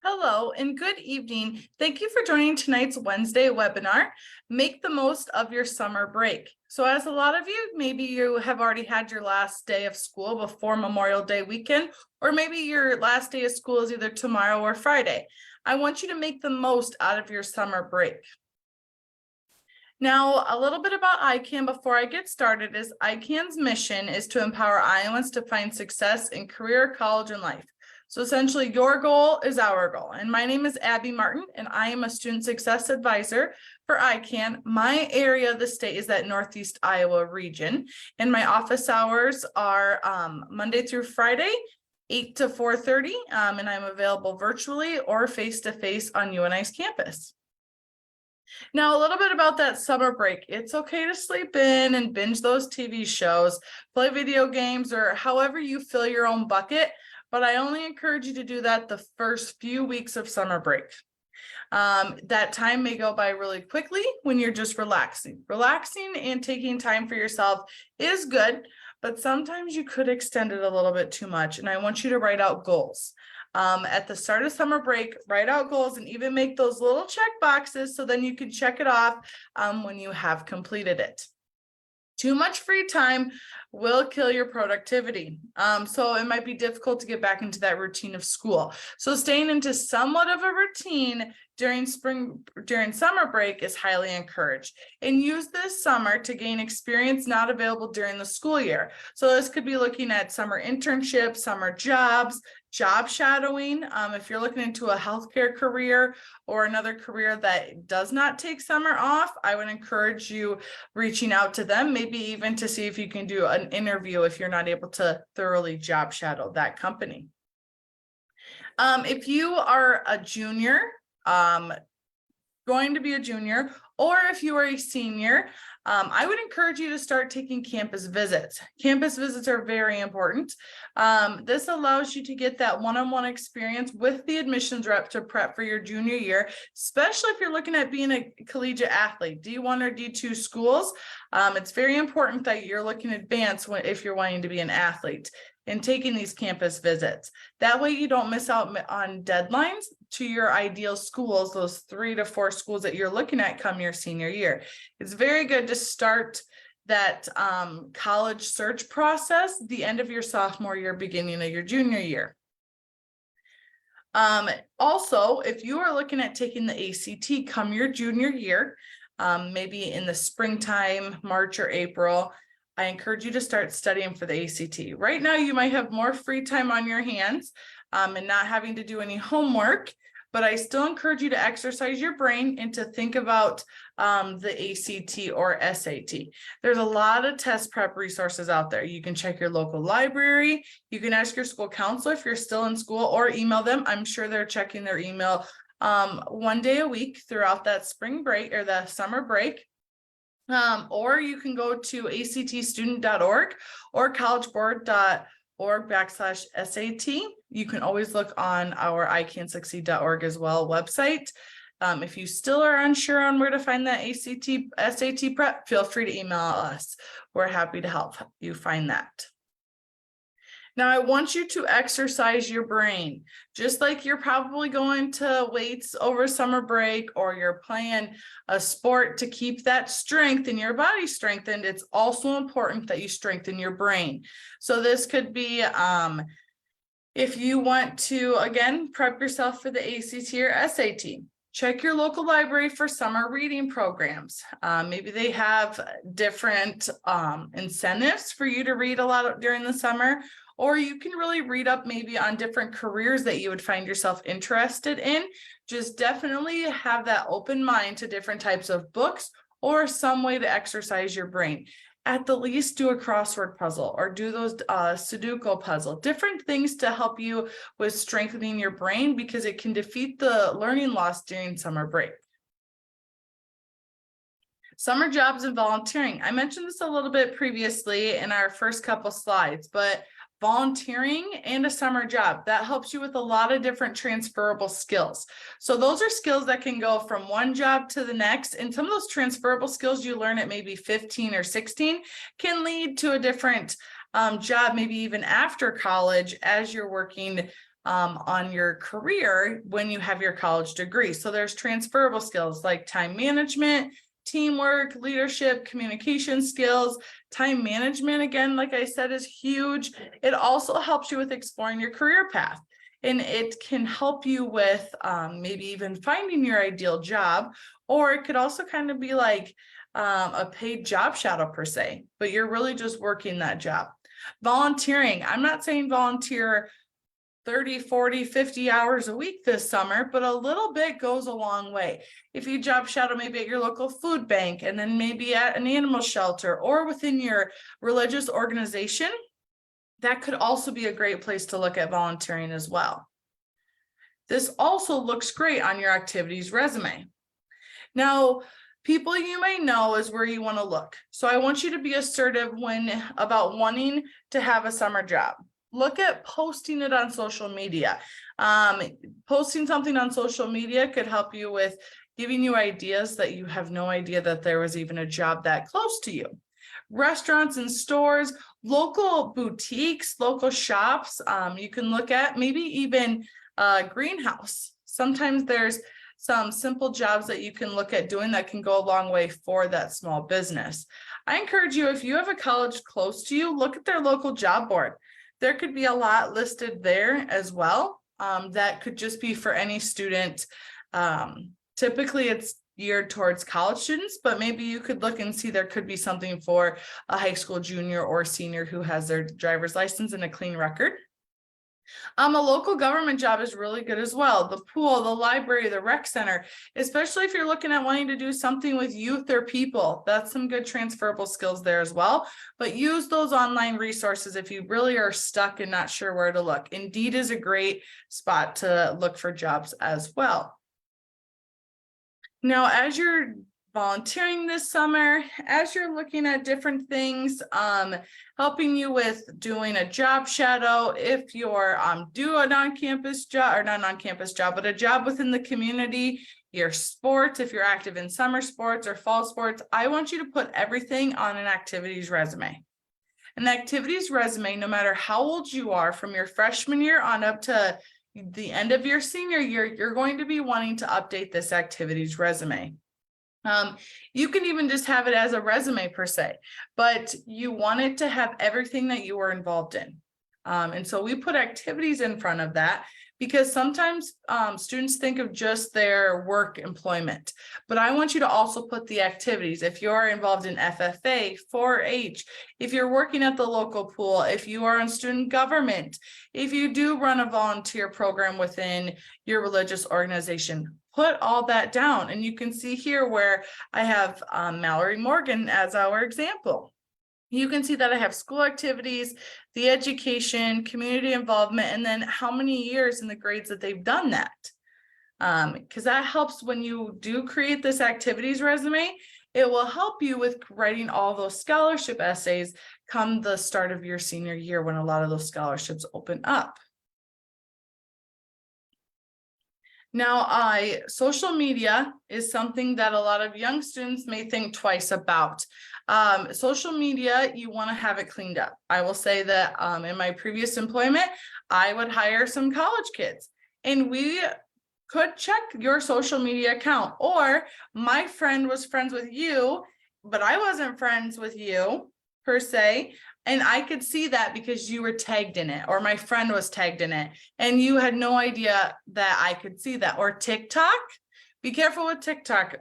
Hello and good evening. Thank you for joining tonight's Wednesday webinar, Make the Most of Your Summer Break. So as a lot of you, maybe you have already had your last day of school before Memorial Day weekend, or maybe your last day of school is either tomorrow or Friday. I want you to make the most out of your summer break. Now, a little bit about ICANN before I get started is ICANN's mission is to empower Iowans to find success in career, college, and life. So essentially, your goal is our goal. And my name is Abby Martin, and I am a student success advisor for ICANN. My area of the state is that Northeast Iowa region, and my office hours are Monday through Friday, 8 to 4:30, and I'm available virtually or face-to-face on UNI's campus. Now, a little bit about that summer break. It's okay to sleep in and binge those TV shows, play video games, or however you fill your own bucket, but I only encourage you to do that the first few weeks of summer break. That time may go by really quickly when you're just relaxing. Relaxing and taking time for yourself is good, but sometimes you could extend it a little bit too much, and I want you to write out goals. At the start of summer break, write out goals and even make those little check boxes so then you can check it off when you have completed it. Too much free time will kill your productivity. So it might be difficult to get back into that routine of school. So staying into somewhat of a routine during summer break is highly encouraged, and use this summer to gain experience not available during the school year. So this could be looking at summer internships, summer jobs, job shadowing. If you're looking into a healthcare career or another career that does not take summer off, I would encourage you reaching out to them, maybe even to see if you can do an interview if you're not able to thoroughly job shadow that company. If you are a junior, going to be a junior, or if you are a senior, I would encourage you to start taking campus visits. Campus visits are very important. This allows you to get that one-on-one experience with the admissions rep to prep for your junior year, especially if you're looking at being a collegiate athlete, D1 or D2 schools. It's very important that you're looking advanced if you're wanting to be an athlete and taking these campus visits. That way you don't miss out on deadlines to your ideal schools, those 3 to 4 schools that you're looking at come your senior year. It's very good to start that college search process the end of your sophomore year, beginning of your junior year. Also, if you are looking at taking the ACT come your junior year, maybe in the springtime, March or April, I encourage you to start studying for the ACT. Right now, you might have more free time on your hands and not having to do any homework, but I still encourage you to exercise your brain and to think about the ACT or SAT. There's a lot of test prep resources out there. You can check your local library. You can ask your school counselor if you're still in school, or email them. I'm sure they're checking their email one day a week throughout that spring break or the summer break. Or you can go to actstudent.org or collegeboard.org/SAT. You can always look on our icansucceed.org as well website. If you still are unsure on where to find that ACT, SAT prep, feel free to email us. We're happy to help you find that. Now, I want you to exercise your brain, just like you're probably going to weights over summer break, or you're playing a sport to keep that strength in your body strengthened. It's also important that you strengthen your brain. So this could be if you want to, again, prep yourself for the ACT or SAT. Check your local library for summer reading programs. Maybe they have different incentives for you to read a lot during the summer, or you can really read up maybe on different careers that you would find yourself interested in. Just definitely have that open mind to different types of books or some way to exercise your brain. At the least, do a crossword puzzle or do those Sudoku puzzle, different things to help you with strengthening your brain, because it can defeat the learning loss during summer break. Summer jobs and volunteering. I mentioned this a little bit previously in our first couple slides, but volunteering and a summer job, that helps you with a lot of different transferable skills. So those are skills that can go from one job to the next. And some of those transferable skills you learn at maybe 15 or 16 can lead to a different job, maybe even after college, as you're working on your career when you have your college degree. So there's transferable skills like time management, teamwork, leadership, communication skills. Time management, again, like I said, is huge. It also helps you with exploring your career path. And it can help you with maybe even finding your ideal job, or it could also kind of be like a paid job shadow per se, but you're really just working that job. Volunteering, I'm not saying volunteer 30, 40, 50 hours a week this summer, but a little bit goes a long way. If you job shadow maybe at your local food bank and then maybe at an animal shelter or within your religious organization, that could also be a great place to look at volunteering as well. This also looks great on your activities resume. Now, people you may know is where you want to look. So I want you to be assertive about wanting to have a summer job. Look at posting it on social media. Posting something on social media could help you with giving you ideas that you have no idea that there was even a job that close to you. Restaurants and stores, local boutiques, local shops, you can look at maybe even a greenhouse. Sometimes there's some simple jobs that you can look at doing that can go a long way for that small business. I encourage you, if you have a college close to you, look at their local job board. There could be a lot listed there as well. That could just be for any student. Typically it's geared towards college students, but maybe you could look and see there could be something for a high school junior or senior who has their driver's license and a clean record. A local government job is really good as well. The pool, the library, the rec center, especially if you're looking at wanting to do something with youth or people, that's some good transferable skills there as well. But use those online resources if you really are stuck and not sure where to look. Indeed is a great spot to look for jobs as well. Now, as you're volunteering this summer, as you're looking at different things, helping you with doing a job shadow, if you're do a non-campus job, or not non-campus job, but a job within the community, your sports, if you're active in summer sports or fall sports, I want you to put everything on an activities resume. An activities resume, no matter how old you are, from your freshman year on up to the end of your senior year, you're going to be wanting to update this activities resume. You can even just have it as a resume per se, but you want it to have everything that you were involved in. And so we put activities in front of that because sometimes students think of just their work employment, but I want you to also put the activities. If you're involved in FFA, 4-H, if you're working at the local pool, if you are in student government, if you do run a volunteer program within your religious organization, put all that down. And you can see here where I have Mallory Morgan as our example. You can see that I have school activities, the education, community involvement, and then how many years in the grades that they've done that. Because that helps when you do create this activities resume. It will help you with writing all those scholarship essays come the start of your senior year when a lot of those scholarships open up. Now, social media is something that a lot of young students may think twice about. Social media, you want to have it cleaned up. I will say that in my previous employment, I would hire some college kids and we could check your social media account, or my friend was friends with you, but I wasn't friends with you per se. And I could see that because you were tagged in it, or my friend was tagged in it, and you had no idea that I could see that. Or TikTok, be careful with TikTok,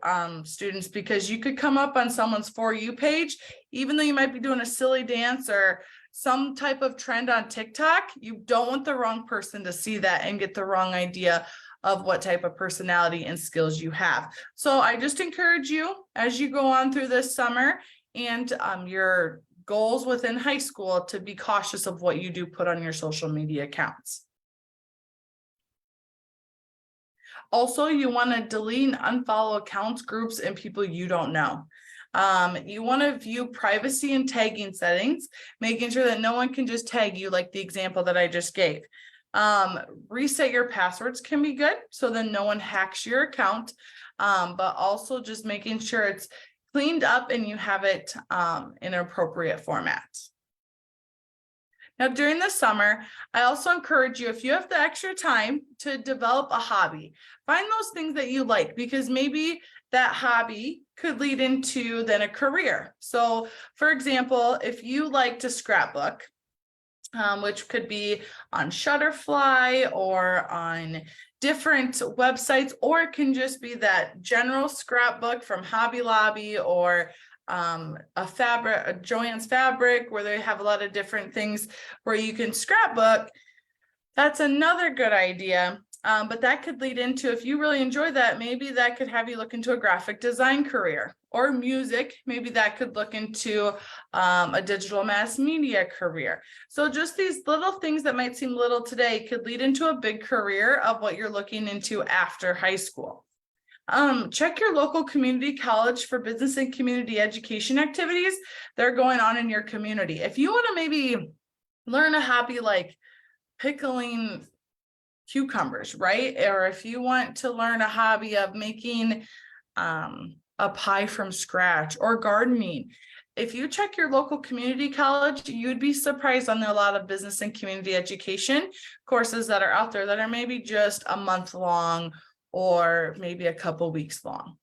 students, because you could come up on someone's For You page, even though you might be doing a silly dance or some type of trend on TikTok. You don't want the wrong person to see that and get the wrong idea of what type of personality and skills you have. So I just encourage you as you go on through this summer and your goals within high school to be cautious of what you do put on your social media accounts. Also, you want to delete and unfollow accounts, groups, and people you don't know. You want to view privacy and tagging settings, making sure that no one can just tag you like the example that I just gave. Reset your passwords can be good, so then no one hacks your account, but also just making sure it's cleaned up and you have it in an appropriate format. Now, during the summer, I also encourage you, if you have the extra time, to develop a hobby. Find those things that you like, because maybe that hobby could lead into then a career. So, for example, if you like to scrapbook, which could be on Shutterfly or on different websites, or it can just be that general scrapbook from Hobby Lobby or a Joann's Fabric, where they have a lot of different things where you can scrapbook. That's another good idea. But that could lead into, if you really enjoy that, maybe that could have you look into a graphic design career, or music. Maybe that could look into a digital mass media career. So just these little things that might seem little today could lead into a big career of what you're looking into after high school. Check your local community college for business and community education activities that are going on in your community. If you want to maybe learn a hobby like pickling cucumbers, right? Or if you want to learn a hobby of making a pie from scratch, or gardening, if you check your local community college, you'd be surprised on a lot of business and community education courses that are out there that are maybe just a month long or maybe a couple weeks long.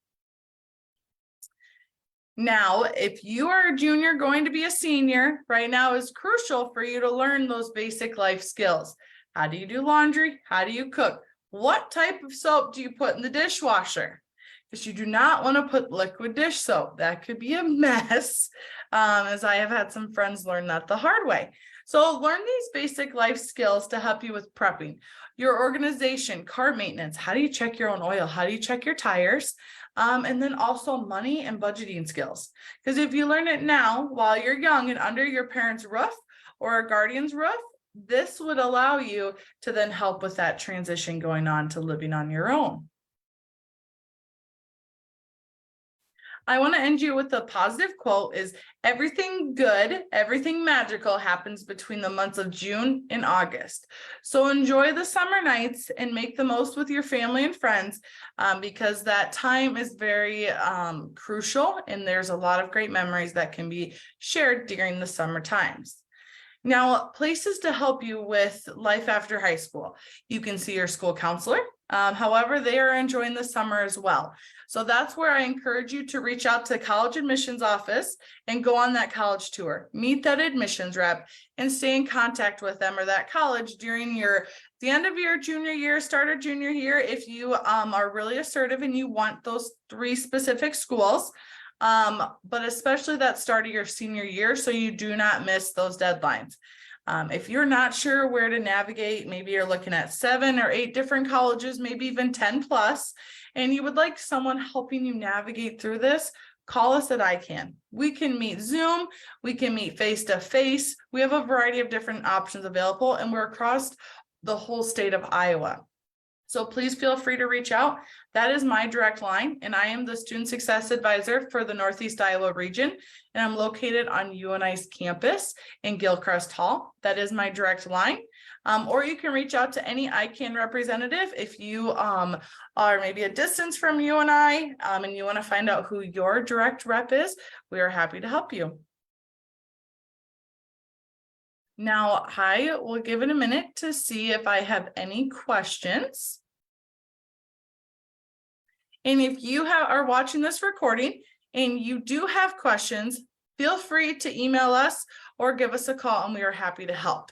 Now, if you are a junior going to be a senior, right now is crucial for you to learn those basic life skills. How do you do laundry? How do you cook? What type of soap do you put in the dishwasher? Because you do not want to put liquid dish soap. That could be a mess, as I have had some friends learn that the hard way. So learn these basic life skills to help you with prepping. Your organization, car maintenance, how do you check your own oil? How do you check your tires? And then also money and budgeting skills. Because if you learn it now while you're young and under your parents' roof or a guardian's roof, this would allow you to then help with that transition going on to living on your own. I want to end you with a positive quote: is everything good, everything magical happens between the months of June and August. So enjoy the summer nights and make the most with your family and friends, because that time is very crucial, and there's a lot of great memories that can be shared during the summer times. Now, places to help you with life after high school. You can see your school counselor. However, they are enjoying the summer as well. So that's where I encourage you to reach out to the college admissions office and go on that college tour. Meet that admissions rep and stay in contact with them or that college during the end of your junior year, start of junior year, if you are really assertive and you want those 3 specific schools. But especially that start of your senior year, so you do not miss those deadlines. If you're not sure where to navigate, maybe you're looking at 7 or 8 different colleges, maybe even 10 plus, and you would like someone helping you navigate through this, call us at ICANN. We can meet Zoom, we can meet face-to-face. We have a variety of different options available, and we're across the whole state of Iowa. So please feel free to reach out. That is my direct line, and I am the Student Success Advisor for the Northeast Iowa region, and I'm located on UNI's campus in Gilchrist Hall. That is my direct line. Or you can reach out to any ICANN representative if you are maybe a distance from UNI and you want to find out who your direct rep is. We are happy to help you. Now, I will give it a minute to see if I have any questions. And if you are watching this recording and you do have questions, feel free to email us or give us a call, and we are happy to help.